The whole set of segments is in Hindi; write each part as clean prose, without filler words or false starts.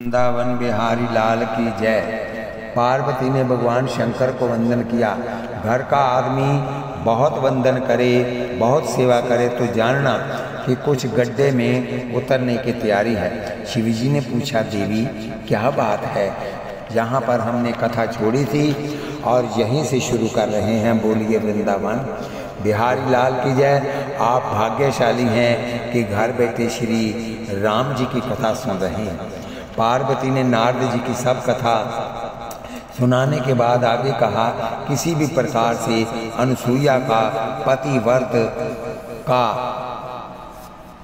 वृंदावन बिहारी लाल की जय। पार्वती ने भगवान शंकर को वंदन किया। घर का आदमी बहुत वंदन करे, बहुत सेवा करे तो जानना कि कुछ गड्ढे में उतरने की तैयारी है। शिवजी ने पूछा, देवी क्या बात है? यहाँ पर हमने कथा छोड़ी थी और यहीं से शुरू कर रहे हैं। बोलिए वृंदावन बिहारी लाल की जय। आप भाग्यशाली हैं कि घर बैठे श्री राम जी की कथा सुन रहे हैं। पार्वती ने नारद जी की सब कथा सुनाने के बाद आगे कहा, किसी भी प्रकार से अनुसूया का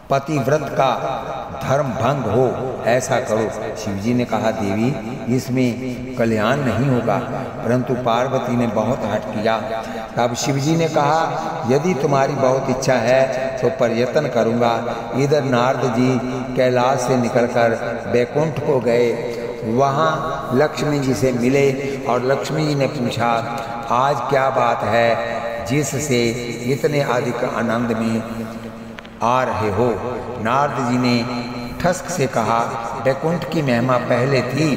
पतिव्रत का धर्म भंग हो ऐसा करो। शिवजी ने कहा, देवी इसमें कल्याण नहीं होगा। परंतु पार्वती ने बहुत हठ किया। तब शिवजी ने कहा, यदि तुम्हारी बहुत इच्छा है तो प्रयत्न करूँगा। इधर नारद जी कैलाश से निकलकर बैकुंठ को गए। वहाँ लक्ष्मी जी से मिले और लक्ष्मी जी ने पूछा, आज क्या बात है जिससे इतने अधिक आनंद में आ रहे हो? नारद जी ने ठस्क से कहा, बैकुंठ की महिमा पहले थी,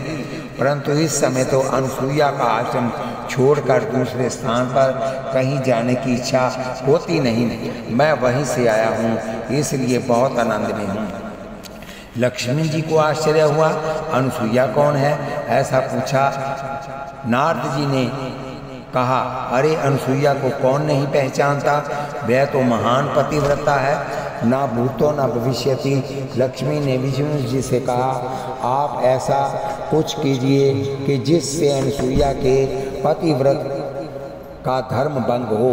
परंतु इस समय तो अनुसूया का आश्रम छोड़कर दूसरे स्थान पर कहीं जाने की इच्छा होती नहीं। मैं वहीं से आया हूँ, इसलिए बहुत आनंद में हूँ। लक्ष्मी जी को आश्चर्य हुआ, अनुसूया कौन है ऐसा पूछा। नारद जी ने कहा, अरे अनुसूया को कौन नहीं पहचानता? वह तो महान पतिव्रता है, ना भूतो ना भविष्यति। लक्ष्मी ने विष्णु जी से कहा, आप ऐसा कुछ कीजिए कि जिससे अनुसूया के पतिव्रत का धर्म भंग हो।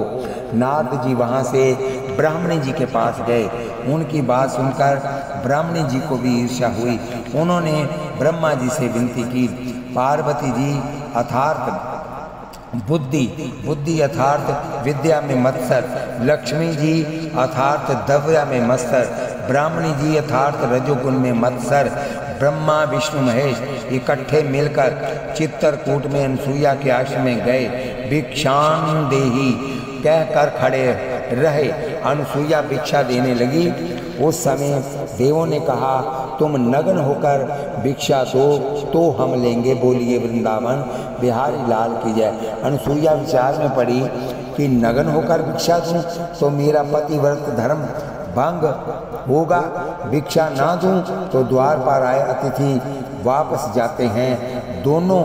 नारद जी वहाँ से ब्राह्मणी जी के पास गए। उनकी बात सुनकर ब्राह्मणी जी को भी ईर्ष्या हुई। उन्होंने ब्रह्मा जी से विनती की, पार्वती जी अर्थात बुद्धि अर्थात विद्या में मत्सर, लक्ष्मी जी अर्थात दव्या में मत्सर, ब्राह्मणी जी अर्थात रजोगुण में मत्सर। ब्रह्मा विष्णु महेश इकट्ठे मिलकर चित्रकूट में अनुसूया के आश्रम में गए। भिक्षां देहि कहकर खड़े रहे। अनुसूया भिक्षा देने लगी। उस समय देवों ने कहा, तुम नग्न होकर भिक्षा दो तो हम लेंगे। बोलिए वृंदावन बिहारी लाल की जय। अनुसूया विचार में पड़ी कि नग्न होकर भिक्षा दूं तो मेरा पतिव्रत धर्म भंग होगा, भिक्षा ना दूं तो द्वार पर आए अतिथि वापस जाते हैं, दोनों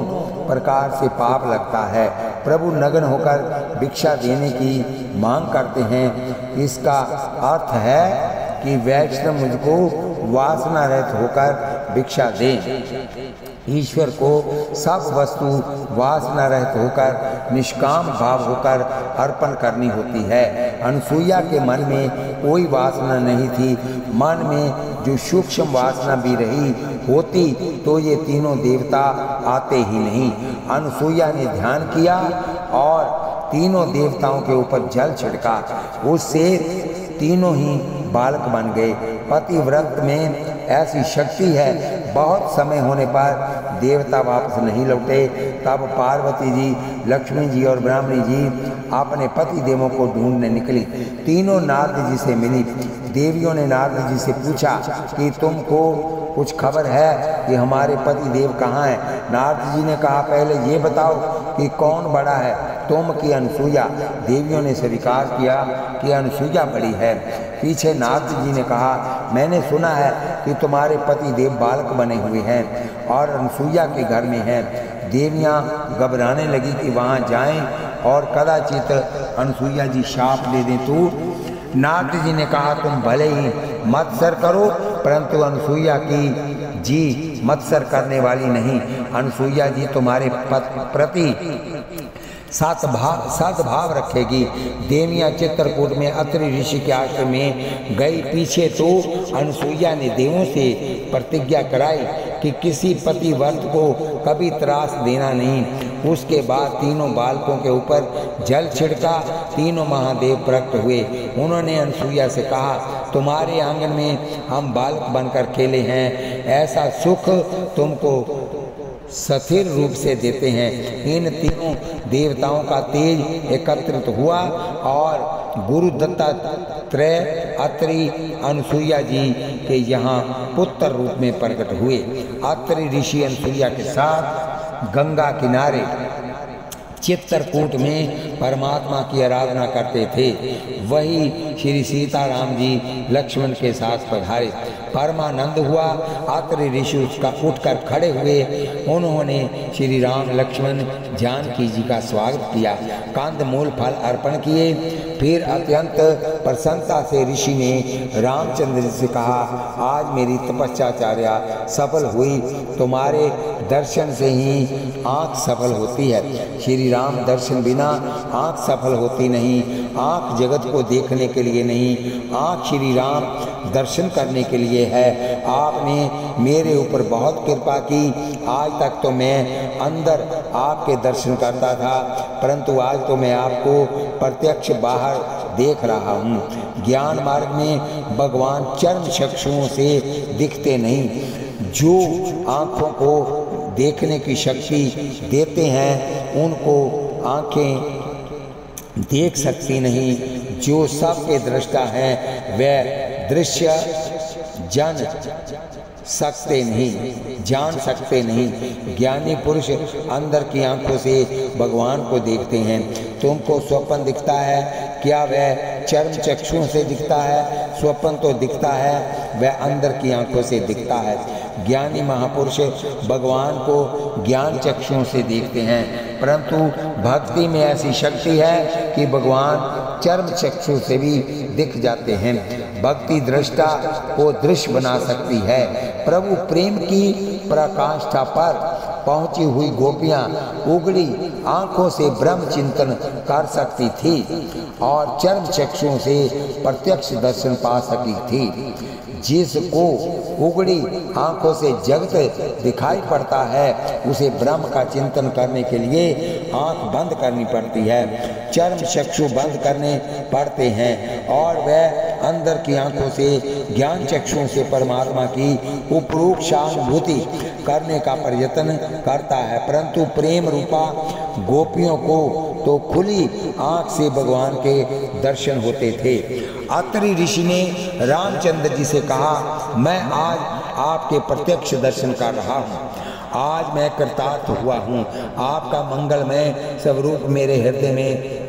प्रकार से पाप लगता है। प्रभु नग्न होकर भिक्षा देने की मांग करते हैं, इसका अर्थ है कि वैष्णव मुझको वासना रहित होकर भिक्षा दें। ईश्वर को सब वस्तु वासना रहित होकर निष्काम भाव होकर अर्पण करनी होती है। अनुसूया के मन में कोई वासना नहीं थी। मन में जो सूक्ष्म वासना भी रही होती तो ये तीनों देवता आते ही नहीं। अनुसूया ने ध्यान किया और तीनों देवताओं के ऊपर जल छिड़का, उससे तीनों ही बालक बन गए। पतिव्रत में ऐसी शक्ति है, बहुत समय होने पर देवता वापस नहीं लौटे। तब पार्वती जी, लक्ष्मी जी और ब्राह्मणी जी अपने पति देवों को ढूंढने निकली। तीनों नारद जी से मिली। देवियों ने नारद जी से पूछा कि तुमको कुछ खबर है कि हमारे पति देव कहाँ हैं? नारद जी ने कहा, पहले ये बताओ कि कौन बड़ा है, तुम की अनुसूया? देवियों ने स्वीकार किया कि अनुसूया बड़ी है। पीछे नारद जी ने कहा, मैंने सुना है कि तुम्हारे पति देव बालक बने हुए हैं और अनुसूया के घर में हैं। देवियाँ घबराने लगी कि वहाँ जाएं और कदाचित अनुसूया जी शाप दे दें तो। नारद जी ने कहा, तुम भले ही मत्सर करो, परंतु अनुसूया की जी मत्सर करने वाली नहीं। अनुसूया जी तुम्हारे प्रति सद्भाव रखेगी। देवियाँ चित्रकूट में अत्रि ऋषि के आश्रम में गई। पीछे तो अनुसूया ने देवों से प्रतिज्ञा कराई कि किसी पतिव्रत को कभी त्रास देना नहीं। उसके बाद तीनों बालकों के ऊपर जल छिड़का। तीनों महादेव प्रकट हुए। उन्होंने अनुसूया से कहा, तुम्हारे आंगन में हम बालक बनकर खेले हैं, ऐसा सुख तुमको स्थिर रूप से देते हैं। इन तीनों देवताओं का तेज एकत्रित हुआ और गुरु दत्तात्रेय अत्रि अनुसुईया जी के यहाँ पुत्र रूप में प्रकट हुए। अत्रि ऋषि अनुसुईया के साथ गंगा किनारे चित्रकूट में परमात्मा की आराधना करते थे। वही श्री सीताराम जी लक्ष्मण के साथ पधारे। परमानंद हुआ। अत्रि ऋषि उसका उठकर खड़े हुए। उन्होंने श्री राम लक्ष्मण जानकी जी का स्वागत किया, कंद मूल फल अर्पण किए। फिर अत्यंत प्रसन्नता से ऋषि ने रामचंद्र जी से कहा, आज मेरी तपस्याचार्या सफल हुई। तुम्हारे दर्शन से ही आँख सफल होती है। श्री राम दर्शन बिना आँख सफल होती नहीं। आँख जगत को देखने के लिए नहीं, आँख श्री राम दर्शन करने के लिए है। आपने मेरे ऊपर बहुत कृपा की। आज तक तो मैं अंदर आपके दर्शन करता था, परंतु आज तो मैं आपको प्रत्यक्ष बाहर देख रहा हूँ। ज्ञान मार्ग में भगवान चर्म चक्षुओं से दिखते नहीं। जो आँखों को देखने की शक्ति देते हैं उनको आँखें देख सकती नहीं। जो सबके दृष्टा हैं वह दृश्य जान सकते नहीं। ज्ञानी पुरुष अंदर की आंखों से भगवान को देखते हैं। तुमको स्वप्न दिखता है, क्या वह चर्म चक्षुओं से दिखता है? स्वप्न तो दिखता है, वह अंदर की आंखों से दिखता है। ज्ञानी महापुरुष भगवान को ज्ञान चक्षुओं से देखते हैं, परंतु भक्ति में ऐसी शक्ति है कि भगवान चर्म चक्षु से भी दिख जाते हैं। भक्ति दृष्टा को दृश्य बना सकती है। प्रभु प्रेम की पराकाष्ठा पर पहुंची हुई गोपियां उगड़ी आंखों से ब्रह्म चिंतन कर सकती थी और चर्म चक्षुओं से प्रत्यक्ष दर्शन पा सकी थी। जिसको उगड़ी आंखों से जगत दिखाई पड़ता है, उसे ब्रह्म का चिंतन करने के लिए आंख बंद करनी पड़ती है, चर्म चक्षु बंद करने पड़ते हैं और वह अंदर की आंखों से ज्ञान चक्षुओं से परमात्मा की उपरोक्त सहानुभूति करने का प्रयत्न करता है। परंतु प्रेम रूपा गोपियों को तो खुली आंख से भगवान के दर्शन होते थे। अत्रि ऋषि ने रामचंद्र जी से कहा, मैं आज आपके प्रत्यक्ष दर्शन कर रहा हूँ। आज मैं कृतार्थ हुआ हूँ। आपका मंगलमय स्वरूप मेरे हृदय में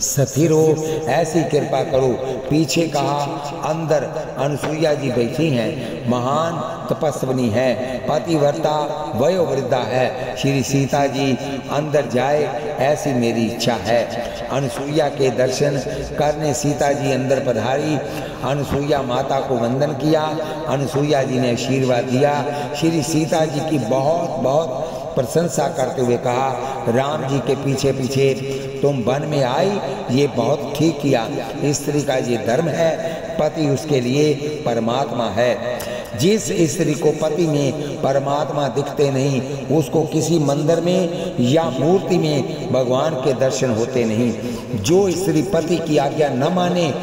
स्थिर हो, ऐसी कृपा करो। पीछे कहा, अंदर अनुसुईया जी बैठी हैं, महान तपस्विनी है, पतिव्रता वयोवृद्धा है। श्री सीता जी अंदर जाए, ऐसी मेरी इच्छा है। अनुसुईया के दर्शन करने सीता जी अंदर पधारी। अनुसुईया माता को वंदन किया। अनुसुईया जी ने आशीर्वाद दिया। श्री सीता जी की बहुत बहुत प्रशंसा करते हुए कहा, राम जी के पीछे पीछे तुम वन में आई, ये बहुत ठीक किया। स्त्री का ये धर्म है, पति उसके लिए परमात्मा है। जिस स्त्री को पति में परमात्मा दिखते नहीं, उसको किसी मंदिर में या मूर्ति में भगवान के दर्शन होते नहीं। जो स्त्री पति की आज्ञा न माने,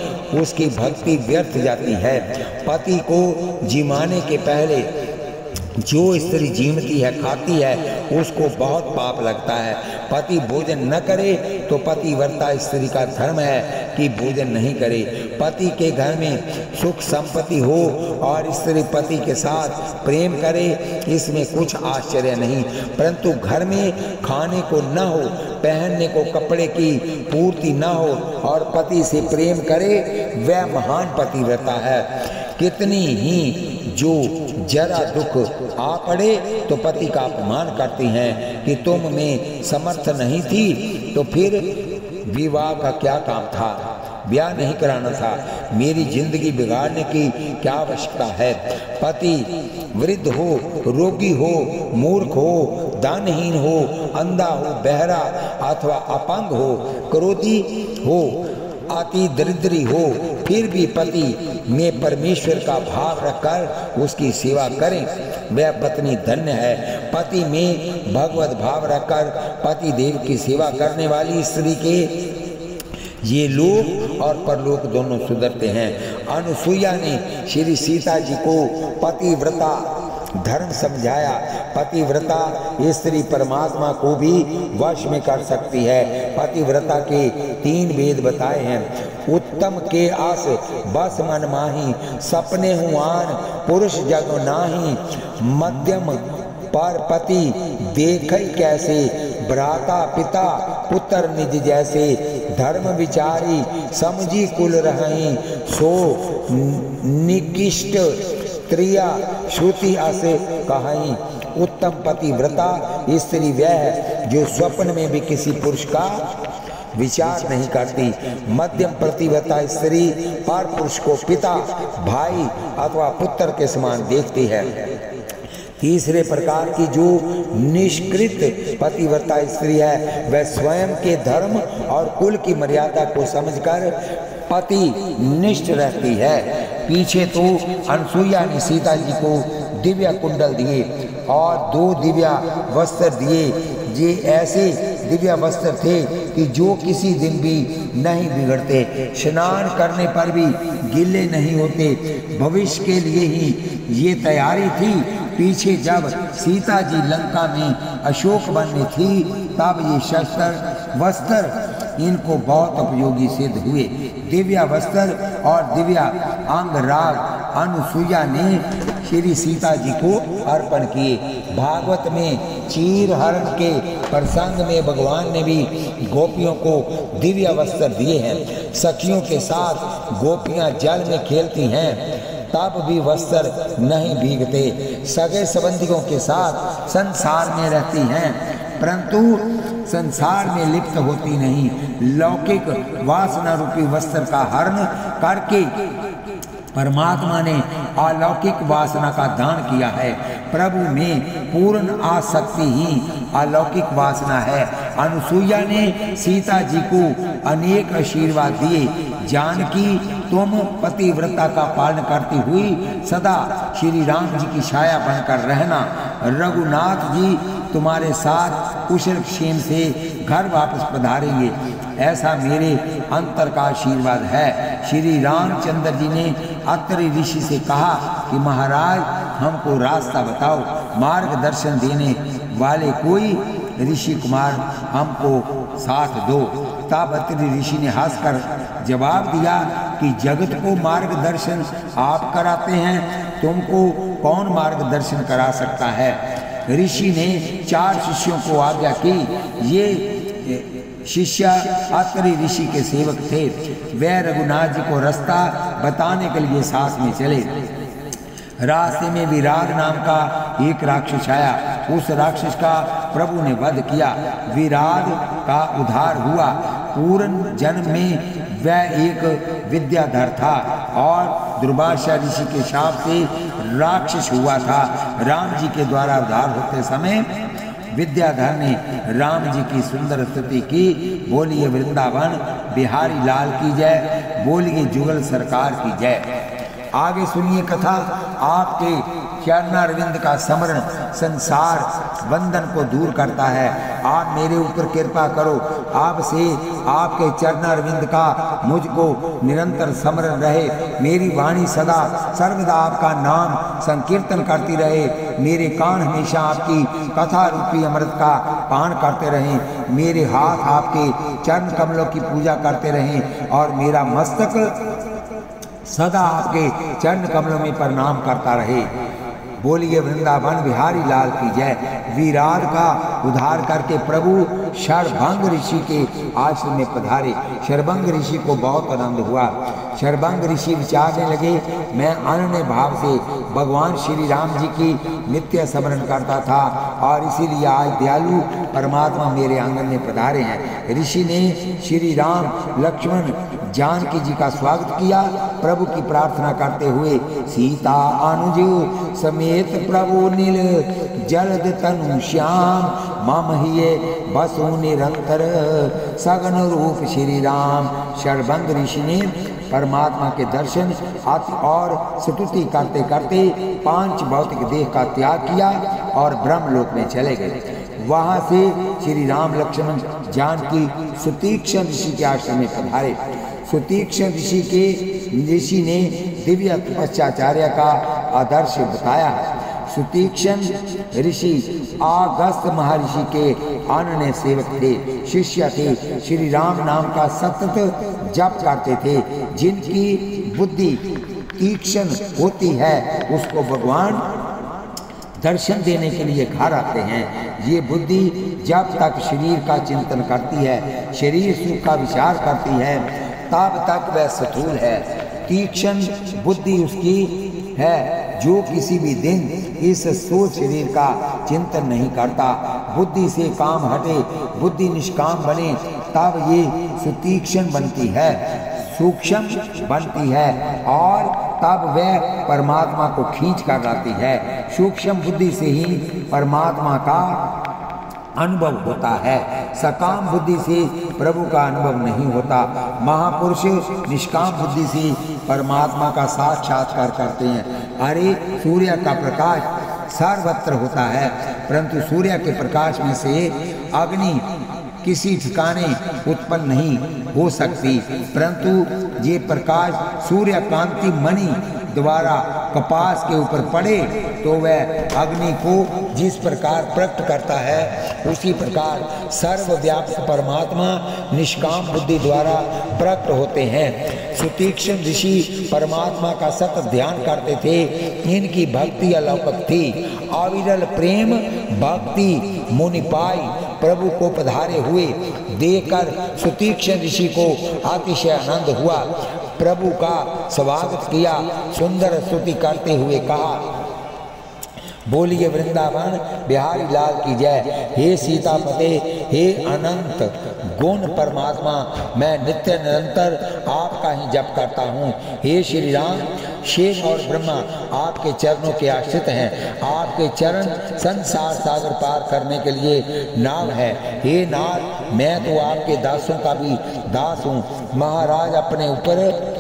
उसकी भक्ति व्यर्थ जाती है। पति को जिमाने के पहले जो स्त्री जीवती है, खाती है, उसको बहुत पाप लगता है। पति भोजन न करे तो पतिव्रता स्त्री का धर्म है कि भोजन नहीं करे। पति के घर में सुख संपत्ति हो और स्त्री पति के साथ प्रेम करे, इसमें कुछ आश्चर्य नहीं। परंतु घर में खाने को न हो, पहनने को कपड़े की पूर्ति न हो और पति से प्रेम करे, वह महान पतिव्रता है। कितनी ही जो जरा दुख आ पड़े तो पति का अपमान करती हैं कि तुम में समर्थ नहीं थी तो फिर विवाह का क्या काम था, ब्याह नहीं कराना था, मेरी जिंदगी बिगाड़ने की क्या आवश्यकता है। पति वृद्ध हो, रोगी हो, मूर्ख हो, दानहीन हो, अंधा हो, बहरा अथवा अपंग हो, क्रोधी हो, अति दरिद्री हो, फिर भी पति में परमेश्वर का भाव रखकर उसकी सेवा करें, वह पत्नी धन्य है। पति में भगवत भाव रखकर पति देव की सेवा करने वाली स्त्री के ये लोक और परलोक दोनों सुधरते हैं। अनुसुईया ने श्री सीता जी को पतिव्रता धर्म समझाया। पतिव्रता स्त्री परमात्मा को भी वश में कर सकती है। पतिव्रता के 3 वेद बताए हैं। उत्तम के आस बस मन माही, सपने हुआन पुरुष जग नाही। मध्यम पर पति देख कैसे, भ्राता पिता पुत्र निज जैसे। धर्म विचारी समझी कुल रही, सो निकिष्ट त्रिया श्रुति अस कहाई। उत्तम पतिव्रता स्त्री वह है जो स्वप्न में भी किसी पुरुष का विचार नहीं करती। मध्यम पतिव्रता स्त्री पर पुरुष को पिता, भाई अथवा पुत्र के समान देखती है। तीसरे प्रकार की जो निष्कृत पतिव्रता स्त्री है वह स्वयं के धर्म और कुल की मर्यादा को समझकर पति निष्ठ रहती है। पीछे तो अनसुईया ने सीता जी को दिव्य कुंडल दिए और 2 दिव्य वस्त्र दिए। ये ऐसे दिव्य वस्त्र थे कि जो किसी दिन भी नहीं बिगड़ते, स्नान करने पर भी गीले नहीं होते। भविष्य के लिए ही ये तैयारी थी। पीछे जब सीता जी लंका में अशोक वन में थी तब ये शस्त्र वस्त्र इनको बहुत उपयोगी सिद्ध हुए। दिव्य वस्त्र और दिव्य अंग राग अनुसुईया ने श्री सीता जी को अर्पण किए। भागवत में चीर हरण के प्रसंग में भगवान ने भी गोपियों को दिव्य वस्त्र दिए हैं। सखियों के साथ गोपियां जल में खेलती हैं तब भी वस्त्र नहीं भीगते। सगे संबंधियों के साथ संसार में रहती हैं परंतु संसार में लिप्त होती नहीं। लौकिक वासना रूपी वस्त्र का हरण करके परमात्मा ने अलौकिक वासना का दान किया है। प्रभु में पूर्ण आसक्ति ही अलौकिक वासना है। अनुसुईया ने सीता जी को अनेक आशीर्वाद दिए। जानकी तुम पतिव्रता का पालन करती हुई सदा श्री राम जी की छाया बनकर रहना। रघुनाथ जी तुम्हारे साथ कुशल क्षेम से घर वापस पधारेंगे, ऐसा मेरे अंतर का आशीर्वाद है। श्री रामचंद्र जी ने अत्रि ऋषि से कहा कि महाराज हमको रास्ता बताओ, मार्गदर्शन देने वाले कोई ऋषि कुमार हमको साथ दो। तब अत्रि ऋषि ने हंसकर जवाब दिया कि जगत को मार्गदर्शन आप कराते हैं, तुमको कौन मार्गदर्शन करा सकता है। ऋषि ने 4 शिष्यों को आज्ञा की। ये शिष्य अत्रि ऋषि के सेवक थे। वे रघुनाथ जी को रास्ता बताने के लिए साथ में चले। रास्ते में विराट नाम का एक राक्षस आया। उस राक्षस का प्रभु ने वध किया। विराट का उद्धार हुआ। पूर्ण जन्म में वह एक विद्याधर था और दुर्वासा ऋषि के शाप से राक्षस हुआ था। राम जी के द्वारा उद्धार होते समय विद्याधर ने राम जी की सुंदर स्तुति की। बोलिए वृंदावन बिहारी लाल की जय, बोलिए जुगल सरकार की जय। आगे सुनिए कथा। आपके चरणारविंद का स्मरण संसार बंधन को दूर करता है। आप मेरे ऊपर कृपा करो। आपसे आपके चरणारविंद का मुझको निरंतर स्मरण रहे। मेरी वाणी सदा सर्वदा आपका नाम संकीर्तन करती रहे। मेरे कान हमेशा आपकी कथा रूपी अमृत का पान करते रहें। मेरे हाथ आपके चरण कमलों की पूजा करते रहें और मेरा मस्तक सदा आपके चरण कमलों में प्रणाम करता रहे। बोलिए वृंदावन बिहारी लाल की जय। विराट का उद्धार करके प्रभु शरभंग ऋषि के आश्रम में पधारे। शरभंग ऋषि को बहुत आनंद हुआ। शरभंग ऋषि विचारने लगे, मैं अनन्य भाव से भगवान श्री राम जी की नित्य स्मरण करता था और इसीलिए आज दयालु परमात्मा मेरे आंगन में पधारे हैं। ऋषि ने श्री राम लक्ष्मण जानकी जी का स्वागत किया। प्रभु की प्रार्थना करते हुए सीता अनुज समेत प्रभु नील जलद तनु श्याम मम हिये बसु निरंतर सगन रूप श्री राम। शरभंग ऋषि ने परमात्मा के दर्शन और स्तुति करते करते 5 भौतिक देह का त्याग किया और ब्रह्मलोक में चले गए। वहां से श्री राम लक्ष्मण जानकी सुतीक्ष्ण ऋषि के आश्रम में पधारे। सुतीक्ष्ण ऋषि ने दिव्य तपस्याचार्य का आदर्श बताया। सुतीक्ष्ण ऋषि अगस्त महर्षि के अनन्य सेवक थे, शिष्य थे। श्री राम नाम का सतत जप करते थे। जिनकी बुद्धि तीक्ष्ण होती है उसको भगवान दर्शन देने के लिए घर आते हैं। ये बुद्धि जब तक शरीर का चिंतन करती है, शरीर सुख का विचार करती है, तब तक वह स्थूल है। तीक्ष्ण बुद्धि उसकी है जो किसी भी दिन इस स्थूल शरीर का चिंतन नहीं करता। बुद्धि से काम हटे, बुद्धि निष्काम बने, तब ये सुतीक्ष्ण बनती है, सूक्ष्म बनती है और तब वह परमात्मा को खींच कर लाती है। सूक्ष्म बुद्धि से ही परमात्मा का अनुभव होता है, सकाम बुद्धि से प्रभु का अनुभव नहीं होता। महापुरुष निष्काम बुद्धि से परमात्मा का साक्षात्कार करते हैं। अरे सूर्य का प्रकाश सर्वत्र होता है, परंतु सूर्य के प्रकाश में से अग्नि किसी ठिकाने उत्पन्न नहीं हो सकती, परंतु ये प्रकाश सूर्य कांति मणि द्वारा कपास के ऊपर पड़े तो वह अग्नि को जिस प्रकार प्रकट करता है, उसी प्रकार सर्वव्यापक परमात्मा निष्काम बुद्धि द्वारा प्रकट होते हैं। सुतीक्ष्ण ऋषि परमात्मा का सतत ध्यान करते थे। इनकी भक्ति अलौकिक थी। अविरल प्रेम भक्ति मुनि पाई प्रभु को पधारे हुए देखकर सुतीक्ष्ण ऋषि को अतिशय आनंद हुआ। प्रभु का स्वागत किया, सुंदर स्तुति करते हुए कहा, बोलिए वृंदावन बिहारी लाल की जय। हे सीतापते, हे अनंत गुण परमात्मा, मैं नित्य निरंतर आपका ही जप करता हूँ। हे श्री राम, शिव और ब्रह्मा आपके चरणों के आश्रित हैं। आपके चरण संसार सागर पार करने के लिए नाव है। हे नाथ, मैं तो आपके दासों का भी दास हूँ। महाराज अपने ऊपर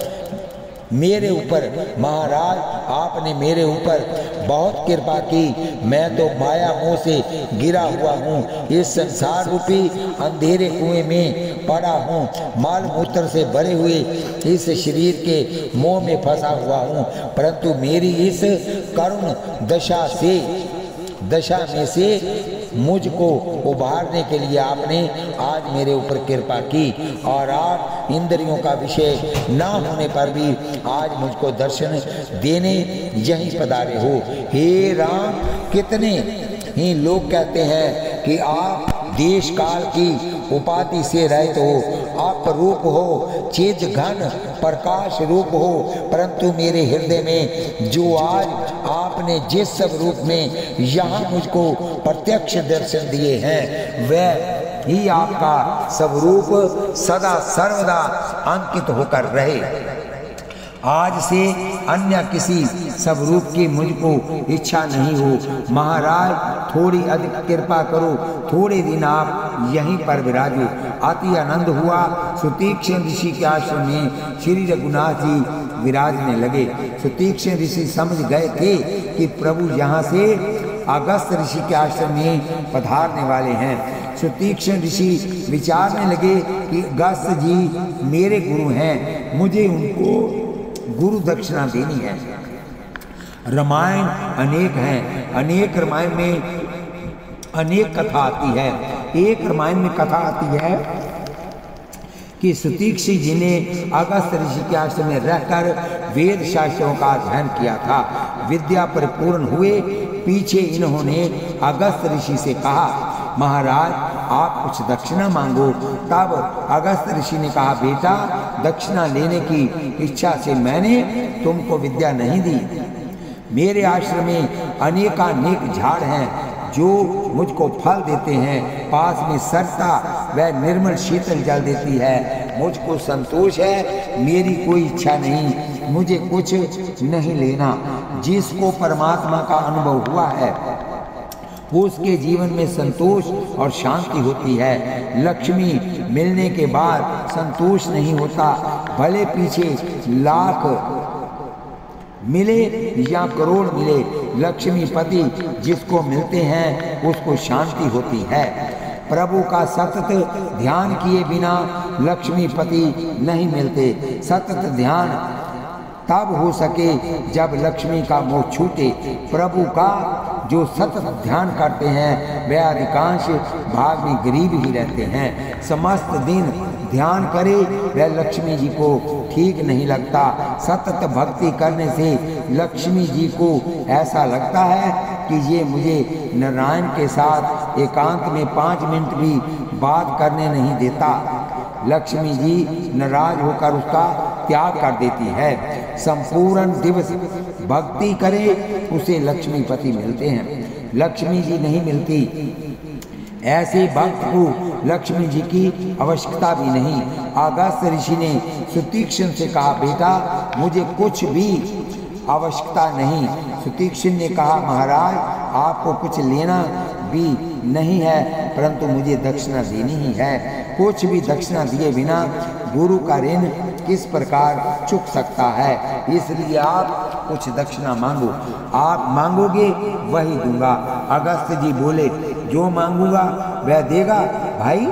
मेरे ऊपर महाराज आपने मेरे ऊपर बहुत कृपा की। मैं तो माया मोह से गिरा हुआ हूँ, इस संसार रूपी अंधेरे कुएं में पड़ा हूँ, माल मूत्र से भरे हुए इस शरीर के मोह में फंसा हुआ हूँ। परंतु मेरी इस करुण दशा में से मुझको उबारने के लिए आपने आज मेरे ऊपर कृपा की और आप इंद्रियों का विषय ना होने पर भी आज मुझको दर्शन देने यहीं पधारे हो। हे राम, कितने ही लोग कहते हैं कि आप देश काल की उपाधि से रहित हो, आप रूप हो, चेत घन प्रकाश रूप हो, परंतु मेरे हृदय में जो आज आपने जिस सब रूप में यहाँ मुझको प्रत्यक्ष दर्शन दिए हैं, वह ही आपका स्वरूप सदा सर्वदा अंकित होकर रहे। आज से अन्य किसी स्वरूप की मुझको इच्छा नहीं हो। महाराज, थोड़ी अधिक कृपा करो, थोड़े दिन आप यहीं पर विराजो। अति आनंद हुआ। सुतीक्ष्ण ऋषि के आश्रम में श्री रघुनाथ जी विराजने लगे। सुतीक्ष्ण ऋषि समझ गए थे कि प्रभु यहाँ से अगस्त ऋषि के आश्रम में पधारने वाले हैं। सुतीक्ष्ण ऋषि विचारने लगे कि अगस्त जी मेरे गुरु हैं, मुझे उनको गुरु दक्षिणा देनी है। रामायण अनेक हैं, अनेक रामायण में अनेक कथा आती है। एक रामायण में कथा आती है कि सुतीक्ष्ण जी ने अगस्त ऋषि के आश्रम में रहकर वेद शास्त्रों का अध्ययन किया था, विद्या परिपूर्ण हुए। पीछे इन्होंने अगस्त ऋषि से कहा, महाराज आप कुछ दक्षिणा मांगो। तब अगस्त ऋषि ने कहा, बेटा दक्षिणा लेने की इच्छा से मैंने तुमको विद्या नहीं दी। मेरे आश्रम में अनेकानेक झाड़ हैं जो मुझको फल देते हैं, पास में सरता वह निर्मल शीतल जल देती है। मुझको संतोष है, मेरी कोई इच्छा नहीं, मुझे कुछ नहीं लेना। जिसको परमात्मा का अनुभव हुआ है उसके जीवन में संतोष और शांति होती है। लक्ष्मी मिलने के बाद संतोष नहीं होता, भले पीछे लाख मिले या करोड़ मिले, लक्ष्मीपति जिसको मिलते हैं उसको शांति होती है। प्रभु का सतत ध्यान किए बिना लक्ष्मीपति नहीं मिलते। सतत ध्यान तब हो सके जब लक्ष्मी का मोह छूटे। प्रभु का जो सतत ध्यान करते हैं वे अधिकांश भाग में गरीब ही रहते हैं। समस्त दिन ध्यान करे वह लक्ष्मी जी को ठीक नहीं लगता। सतत भक्ति करने से लक्ष्मी जी को ऐसा लगता है कि ये मुझे नारायण के साथ एकांत में 5 मिनट भी बात करने नहीं देता। लक्ष्मी जी नाराज होकर उसका त्याग कर देती है। संपूर्ण दिवस भक्ति करे उसे लक्ष्मीपति मिलते हैं, लक्ष्मी जी नहीं मिलती। ऐसे भक्त को लक्ष्मी जी की आवश्यकता भी नहीं। अगस्त ऋषि ने सुतीक्ष्ण से कहा, बेटा मुझे कुछ भी आवश्यकता नहीं। सुतीक्ष्ण ने कहा, महाराज आपको कुछ लेना भी नहीं है, परंतु मुझे दक्षिणा देनी ही है। कुछ भी दक्षिणा दिए बिना गुरु का ऋण किस प्रकार चुक सकता है, इसलिए आप कुछ दक्षिणा मांगो। आप मांगोगे वही दूंगा। अगस्त जी बोले, जो मांगूंगा वह देगा। भाई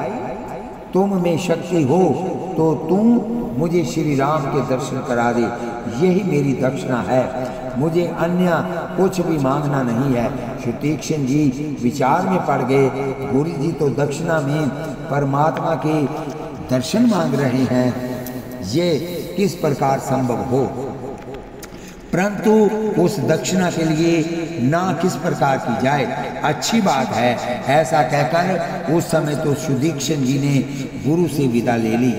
तुम में शक्ति हो तो तुम मुझे श्री राम के दर्शन करा दे, यही मेरी दक्षिणा है। मुझे अन्य कुछ भी मांगना नहीं है। सुतीक्ष्ण जी विचार में पड़ गए, गुरु जी तो दक्षिणा में परमात्मा के दर्शन मांग रहे हैं, ये किस प्रकार संभव हो। परंतु उस दक्षिणा के लिए ना किस प्रकार की जाए, अच्छी बात है। ऐसा कहकर उस समय तो सुतीक्ष्ण जी ने गुरु से विदा ले ली।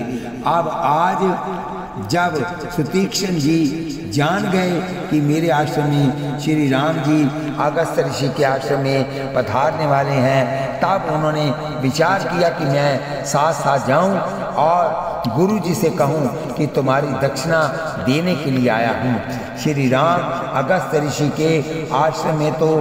अब आज जब सुतीक्ष्ण जी जान गए कि मेरे आश्रम में श्री राम जी अगस्त ऋषि के आश्रम में पधारने वाले हैं, तब उन्होंने विचार किया कि मैं साथ साथ जाऊं और गुरु जी से कहूं कि तुम्हारी दक्षिणा देने के लिए आया हूं। श्री राम अगस्त ऋषि के आश्रम में तो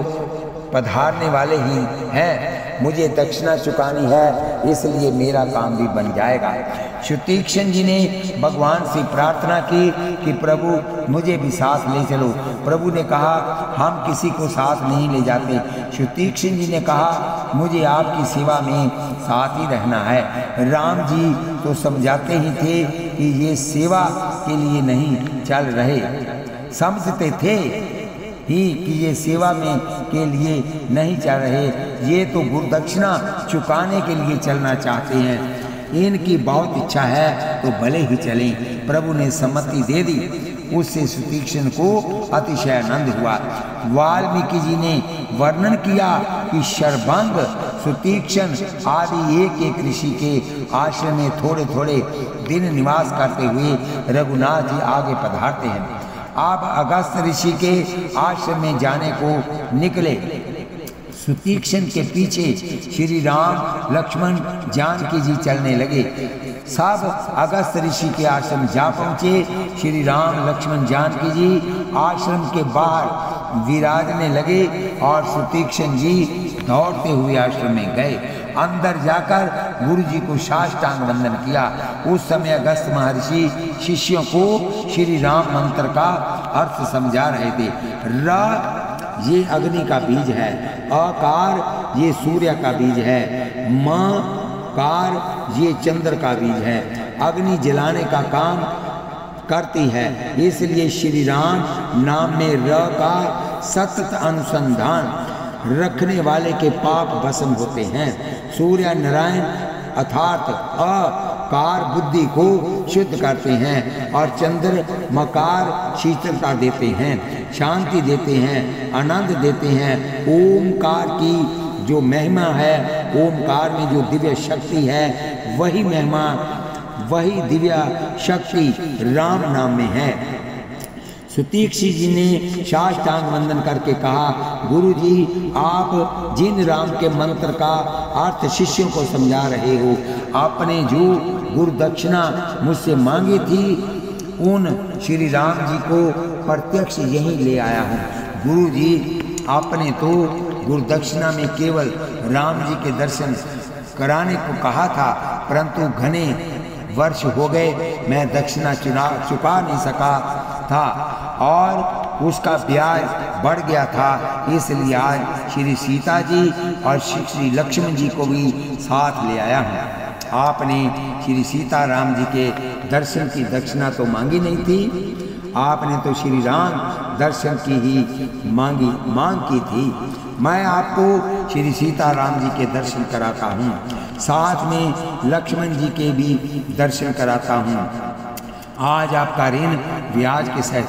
पधारने वाले ही हैं, मुझे दक्षिणा चुकानी है, इसलिए मेरा काम भी बन जाएगा। सुतीक्ष्ण जी ने भगवान से प्रार्थना की कि प्रभु मुझे भी साथ ले चलो। प्रभु ने कहा, हम किसी को साथ नहीं ले जाते। सुतीक्ष्ण जी ने कहा, मुझे आपकी सेवा में साथ ही रहना है। राम जी तो समझाते ही थे कि ये सेवा के लिए नहीं चल रहे, समझते थे ही कि ये सेवा में के लिए नहीं चल रहे, ये तो गुरुदक्षिणा चुकाने के लिए चलना चाहते हैं। इनकी बहुत इच्छा है तो भले ही चलें। प्रभु ने सम्मति दे दी। उससे सुतीक्ष्ण को अतिशय आनंद हुआ। वाल्मीकि जी ने वर्णन किया कि शर्वांग, सुतीक्ष्ण आदि एक एक ऋषि के आश्रम में थोड़े थोड़े दिन निवास करते हुए रघुनाथ जी आगे पधारते हैं। आप अगस्त ऋषि के आश्रम में जाने को निकले। सुतीक्ष्ण के पीछे श्री राम लक्ष्मण जानकी जी चलने लगे। सब अगस्त ऋषि के आश्रम जा पहुँचे। श्री राम लक्ष्मण जानकी जी आश्रम के बाहर विराजने लगे और सुतीक्ष्ण जी दौड़ते हुए आश्रम में गए। अंदर जाकर गुरु जी को साष्टांग वंदन किया। उस समय अगस्त महर्षि शिष्यों को श्री राम मंत्र का अर्थ समझा रहे थे। र ये अग्नि का बीज है, अकार ये सूर्य का बीज है, म कार ये चंद्र का बीज है। अग्नि जलाने का काम करती है, इसलिए श्री राम नाम में र का सतत अनुसंधान रखने वाले के पाप भस्म होते हैं। सूर्य नारायण अर्थात अकार बुद्धि को शुद्ध करते हैं और चंद्र मकार शीतलता देते हैं, शांति देते हैं, आनंद देते हैं। ओमकार की जो महिमा है, ओमकार में जो दिव्य शक्ति है, वही महिमा वही दिव्य शक्ति राम नाम में है। सुतीक्ष्ण जी ने साष्टांग वंदन करके कहा, गुरु जी आप जिन राम के मंत्र का अर्थ शिष्यों को समझा रहे हो, आपने जो गुरु दक्षिणा मुझसे मांगी थी, उन श्री राम जी को प्रत्यक्ष यहीं ले आया हूँ। गुरु जी आपने तो गुरु दक्षिणा में केवल राम जी के दर्शन कराने को कहा था, परंतु घने वर्ष हो गए मैं दक्षिणा चुका नहीं सका था और उसका ब्याज बढ़ गया था। इसलिए आज श्री सीता जी और श्री लक्ष्मण जी को भी साथ ले आया हूँ। आपने श्री सीता राम जी के दर्शन की दक्षिणा तो मांगी नहीं थी, आपने तो श्री राम दर्शन की ही मांग की थी। मैं आपको श्री सीताराम जी के दर्शन कराता हूँ, साथ में लक्ष्मण जी के भी दर्शन कराता हूँ। आज आपका ऋण ब्याज के सहित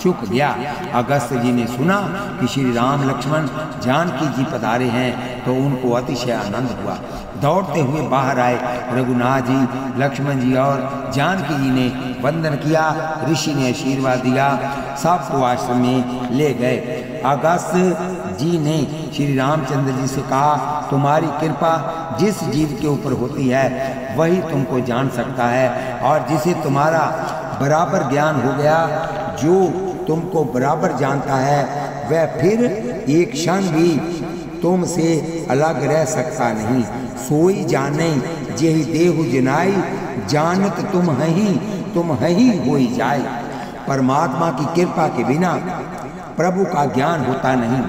चुक गया। अगस्त जी ने सुना कि श्री राम लक्ष्मण जानकी जी पधारे हैं तो उनको अतिशय आनंद हुआ। दौड़ते हुए बाहर आए। रघुनाथ जी, लक्ष्मण जी और जानकी जी ने वंदन किया। ऋषि ने आशीर्वाद दिया, सबको आश्रम में ले गए। अगस्त जी ने श्री रामचंद्र जी से कहा, तुम्हारी कृपा जिस जीव के ऊपर होती है वही तुमको जान सकता है, और जिसे तुम्हारा बराबर ज्ञान हो गया, जो तुमको बराबर जानता है, वह फिर एक क्षण भी तुमसे अलग रह सकता नहीं। सोई जाने जेहि देहु जनाई, जानत तुम ही होई जाए। परमात्मा की कृपा के बिना प्रभु का ज्ञान होता नहीं,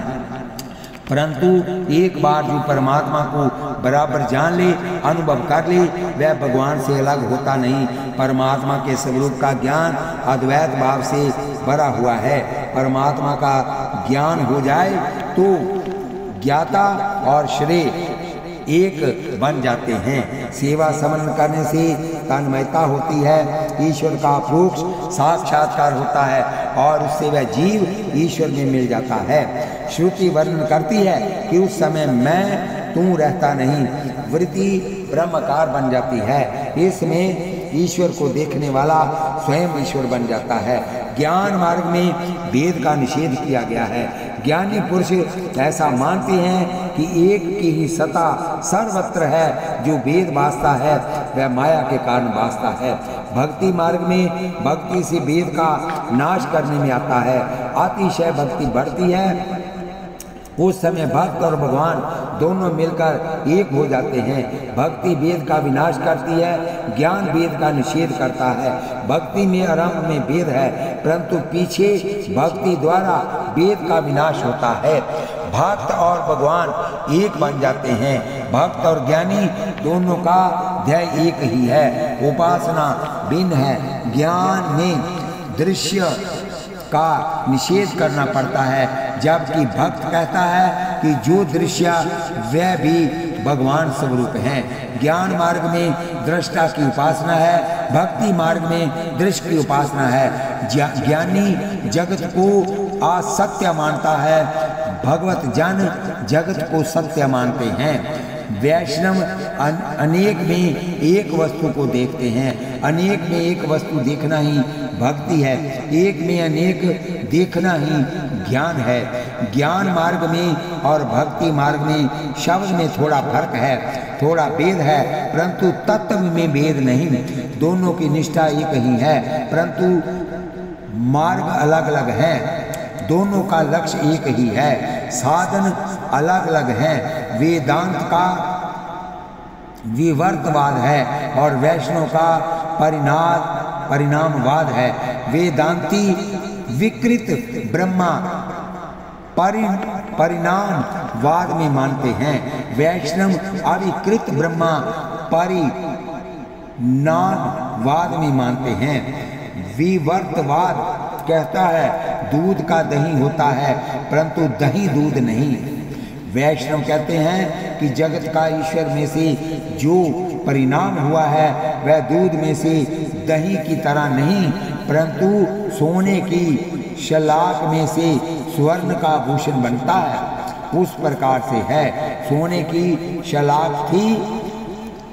परंतु एक बार जो परमात्मा को बराबर जान ले, अनुभव कर ले, वह भगवान से अलग होता नहीं। परमात्मा के स्वरूप का ज्ञान अद्वैत भाव से भरा हुआ है। परमात्मा का ज्ञान हो जाए तो ज्ञाता और श्रेय एक बन जाते हैं। सेवा समन करने से तन्मयता होती है, ईश्वर का अप्रोक्ष साक्षात्कार होता है और उससे वह जीव ईश्वर में मिल जाता है। श्रुति वर्णन करती है कि उस समय मैं तू रहता नहीं, वृत्ति ब्रह्मकार बन जाती है। इसमें ईश्वर को देखने वाला स्वयं ईश्वर बन जाता है। ज्ञान मार्ग में वेद का निषेध किया गया है। ज्ञानी पुरुष ऐसा मानते हैं कि एक की ही सत्ता सर्वत्र है, जो वेद वास्ता है वह माया के कारण वास्ता है। भक्ति मार्ग में भक्ति से वेद का नाश करने में आता है। अतिशय भक्ति बढ़ती है, उस समय भक्त और भगवान दोनों मिलकर एक हो जाते हैं। भक्ति वेद का विनाश करती है, ज्ञान वेद का निषेध करता है। भक्ति में आरंभ में वेद है, परंतु पीछे भक्ति द्वारा वेद का विनाश होता है। भक्त और भगवान एक बन जाते हैं। भक्त और ज्ञानी दोनों का ध्येय एक ही है, उपासना भिन्न है। ज्ञान में दृश्य का निषेध करना पड़ता है, जबकि भक्त कहता है कि जो दृश्य वह भी भगवान स्वरूप हैं। ज्ञान मार्ग में दृष्टा की उपासना है, भक्ति मार्ग में दृश्य की उपासना है। ज्ञानी जगत को असत्य मानता है, भगवत जन जगत को सत्य मानते हैं। वैष्णव अनेक में एक वस्तु को देखते हैं। अनेक में एक वस्तु देखना ही भक्ति है, एक में अनेक देखना ही ज्ञान है। ज्ञान मार्ग में और भक्ति मार्ग में शब्द में थोड़ा फर्क है, थोड़ा भेद है, परंतु तत्व में भेद नहीं। दोनों की निष्ठा एक ही है, परंतु मार्ग अलग अलग है। दोनों का लक्ष्य एक ही है, साधन अलग अलग हैं। वेदांत का विवर्तवाद है और वैष्णव का परिणामवाद है। वेदांती विकृत ब्रह्मा परिणामवाद में मानते हैं, वैष्णव अविकृत ब्रह्मा परिणामवाद में मानते हैं। विवर्तवाद कहता है दूध का दही होता है, परंतु दही दूध नहीं। वैष्णव कहते हैं कि जगत का ईश्वर में से जो परिणाम हुआ है वह दूध में से दही की तरह नहीं, परंतु सोने की शलाक में से स्वर्ण का आभूषण बनता है, उस प्रकार से है। सोने की शलाक थी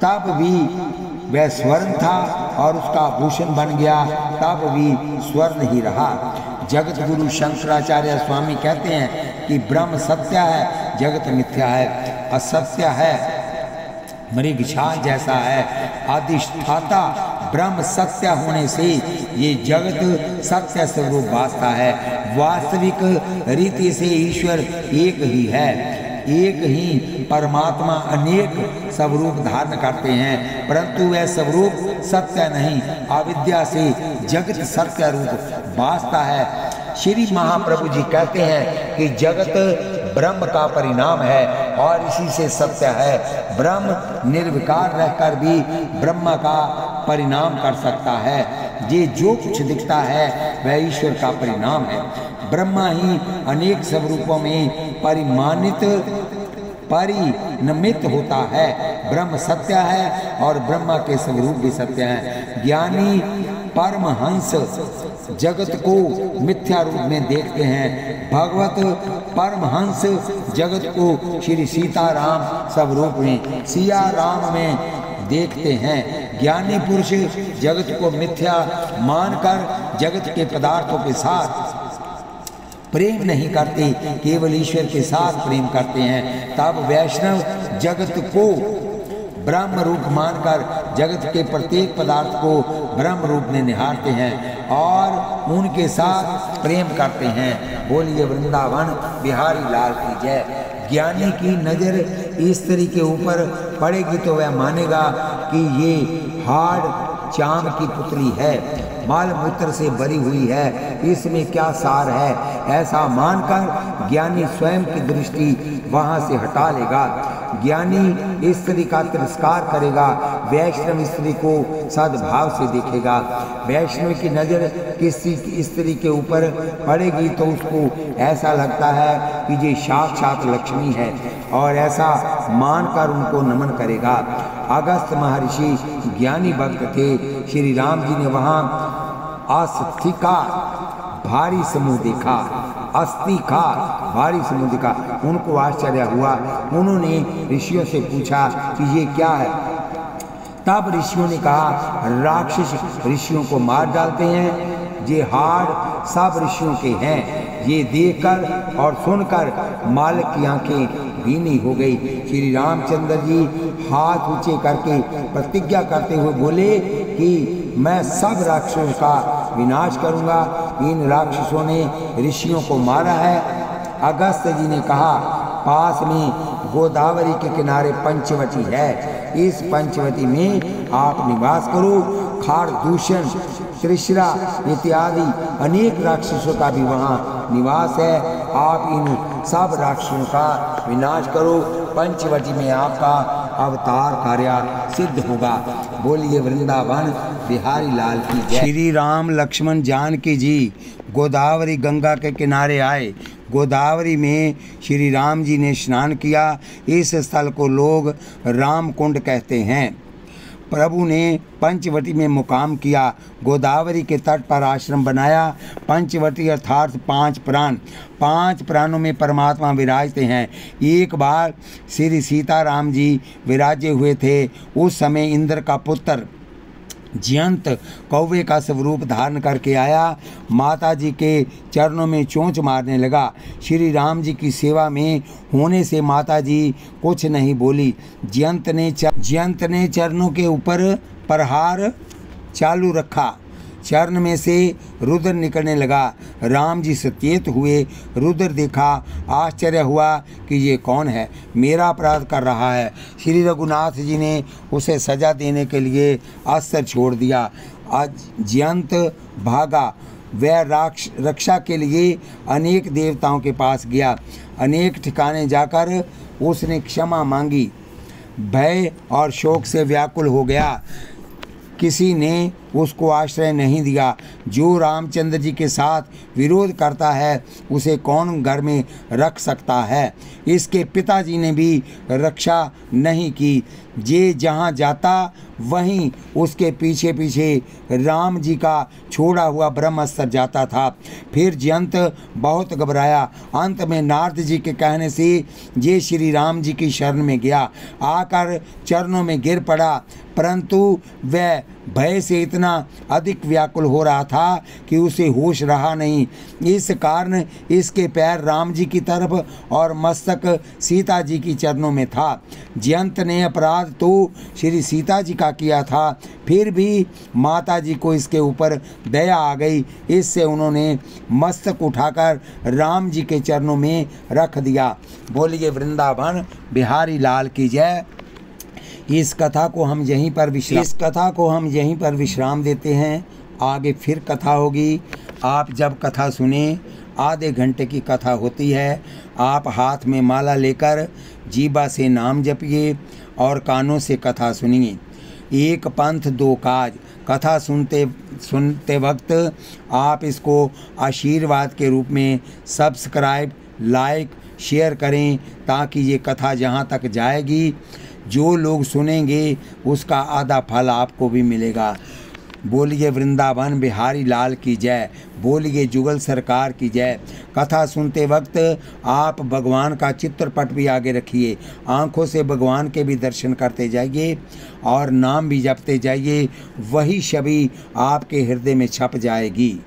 तब भी वह स्वर्ण था और उसका आभूषण बन गया तब भी स्वर्ण ही रहा। जगत गुरु शंकराचार्य स्वामी कहते हैं कि ब्रह्म सत्य है, जगत मिथ्या है। असत्य है, मृगछाल जैसा है। अधिष्ठाता ब्रह्म सत्य होने से ये जगत सत्य स्वरूप वास्ता है। वास्तविक रीति से ईश्वर एक ही है, एक ही परमात्मा अनेक स्वरूप धारण करते हैं, परंतु वह स्वरूप सत्य नहीं। अविद्या से जगत सत्य रूप वास्ता है। श्री महाप्रभु जी कहते हैं कि जगत ब्रह्म का परिणाम है और इसी से सत्य है। ब्रह्म निर्विकार रहकर भी ब्रह्म का परिणाम कर सकता है। ये जो कुछ दिखता है वह ईश्वर का परिणाम है। ब्रह्मा ही अनेक स्वरूपों में परिणमित होता है। ब्रह्म सत्य है और ब्रह्मा के स्वरूप भी सत्य हैं। ज्ञानी परमहंस जगत को मिथ्या रूप में देखते हैं। भगवत परमहंस जगत को श्री सीताराम स्वरूप में सिया राम में देखते हैं। ज्ञानी पुरुष जगत को मिथ्या मानकर जगत के पदार्थों के साथ प्रेम नहीं करते, केवल ईश्वर के साथ प्रेम करते हैं। तब वैष्णव जगत को ब्रह्म रूप मानकर जगत के प्रत्येक पदार्थ को ब्रह्म रूप में निहारते हैं और उनके साथ प्रेम करते हैं। बोलिए वृंदावन बिहारी लाल की जय। ज्ञानी की नज़र स्त्री के ऊपर पड़ेगी तो वह मानेगा कि ये हाड़ चाम की पुतली है, माल मूत्र से भरी हुई है, इसमें क्या सार है। ऐसा मानकर ज्ञानी स्वयं की दृष्टि वहाँ से हटा लेगा। ज्ञानी स्त्री का तिरस्कार करेगा, वैष्णव स्त्री को सद्भाव से देखेगा। वैष्णव की नज़र किसी स्त्री के ऊपर पड़ेगी तो उसको ऐसा लगता है कि ये साक्षात लक्ष्मी है और ऐसा मानकर उनको नमन करेगा। अगस्त महर्षि ज्ञानी भक्त थे। श्री राम जी ने वहाँ अस्थि का भारी समूह देखा, अस्थि का भारी समूह देखा। उनको आश्चर्य हुआ। उन्होंने ऋषियों से पूछा कि ये क्या है। तब ऋषियों ने कहा, राक्षस ऋषियों को मार डालते हैं, ये हाड़ सब ऋषियों के हैं। ये देखकर और सुनकर मालिक की आंखें भीनी हो गई। श्री रामचंद्र जी हाथ ऊंचे करके प्रतिज्ञा करते हुए बोले कि मैं सब राक्षसों का विनाश करूंगा। इन राक्षसों ने ऋषियों को मारा है। अगस्त जी ने कहा, पास में गोदावरी के किनारे पंचवटी है, इस पंचवटी में आप निवास करो। खारदूषण, त्रिशरा इत्यादि अनेक राक्षसों का भी वहाँ निवास है। आप इन सब राक्षसों का विनाश करो, पंचवटी में आपका अवतार कार्य सिद्ध होगा। बोलिए वृंदावन बिहारी लाल की जय। श्री राम लक्ष्मण जानकी जी गोदावरी गंगा के किनारे आए। गोदावरी में श्री राम जी ने स्नान किया। इस स्थल को लोग राम कुंड कहते हैं। प्रभु ने पंचवटी में मुकाम किया। गोदावरी के तट पर आश्रम बनाया। पंचवटी अर्थात पांच प्राण, पांच प्राणों में परमात्मा विराजते हैं। एक बार श्री सीताराम जी विराजे हुए थे। उस समय इंद्र का पुत्र जयंत कौवे का स्वरूप धारण करके आया। माता जी के चरणों में चोंच मारने लगा। श्री राम जी की सेवा में होने से माता जी कुछ नहीं बोली। जयंत ने चरणों के ऊपर प्रहार चालू रखा। चरण में से रुद्र निकलने लगा। राम जी सचेत हुए। रुद्र देखा, आश्चर्य हुआ कि ये कौन है, मेरा अपराध कर रहा है। श्री रघुनाथ जी ने उसे सजा देने के लिए अस्त्र छोड़ दिया। आज जयंत भागा। वह रक्षा के लिए अनेक देवताओं के पास गया। अनेक ठिकाने जाकर उसने क्षमा मांगी। भय और शोक से व्याकुल हो गया। किसी ने उसको आश्रय नहीं दिया। जो रामचंद्र जी के साथ विरोध करता है उसे कौन घर में रख सकता है। इसके पिताजी ने भी रक्षा नहीं की। जे जहाँ जाता वहीं उसके पीछे पीछे राम जी का छोड़ा हुआ ब्रह्मास्त्र जाता था। फिर जयंत बहुत घबराया। अंत में नारद जी के कहने से ये श्री राम जी की शरण में गया। आकर चरणों में गिर पड़ा, परंतु वह भय से इतना अधिक व्याकुल हो रहा था कि उसे होश रहा नहीं। इस कारण इसके पैर राम जी की तरफ और मस्तक सीता जी की चरणों में था। जयंत ने अपराध तो श्री सीता जी का किया था, फिर भी माता जी को इसके ऊपर दया आ गई। इससे उन्होंने मस्तक उठाकर राम जी के चरणों में रख दिया। बोलिए वृंदावन बिहारी लाल की जय। इस कथा को हम यहीं पर विश्राम देते हैं। आगे फिर कथा होगी। आप जब कथा सुने, आधे घंटे की कथा होती है। आप हाथ में माला लेकर जीभा से नाम जपिए और कानों से कथा सुनिए। एक पंथ दो काज, कथा सुनते वक्त आप इसको आशीर्वाद के रूप में सब्सक्राइब, लाइक, शेयर करें, ताकि ये कथा जहाँ तक जाएगी, जो लोग सुनेंगे उसका आधा फल आपको भी मिलेगा। बोलिए वृंदावन बिहारी लाल की जय, बोलिए जुगल सरकार की जय। कथा सुनते वक्त आप भगवान का चित्रपट भी आगे रखिए, आंखों से भगवान के भी दर्शन करते जाइए और नाम भी जपते जाइए, वही छवि आपके हृदय में छप जाएगी।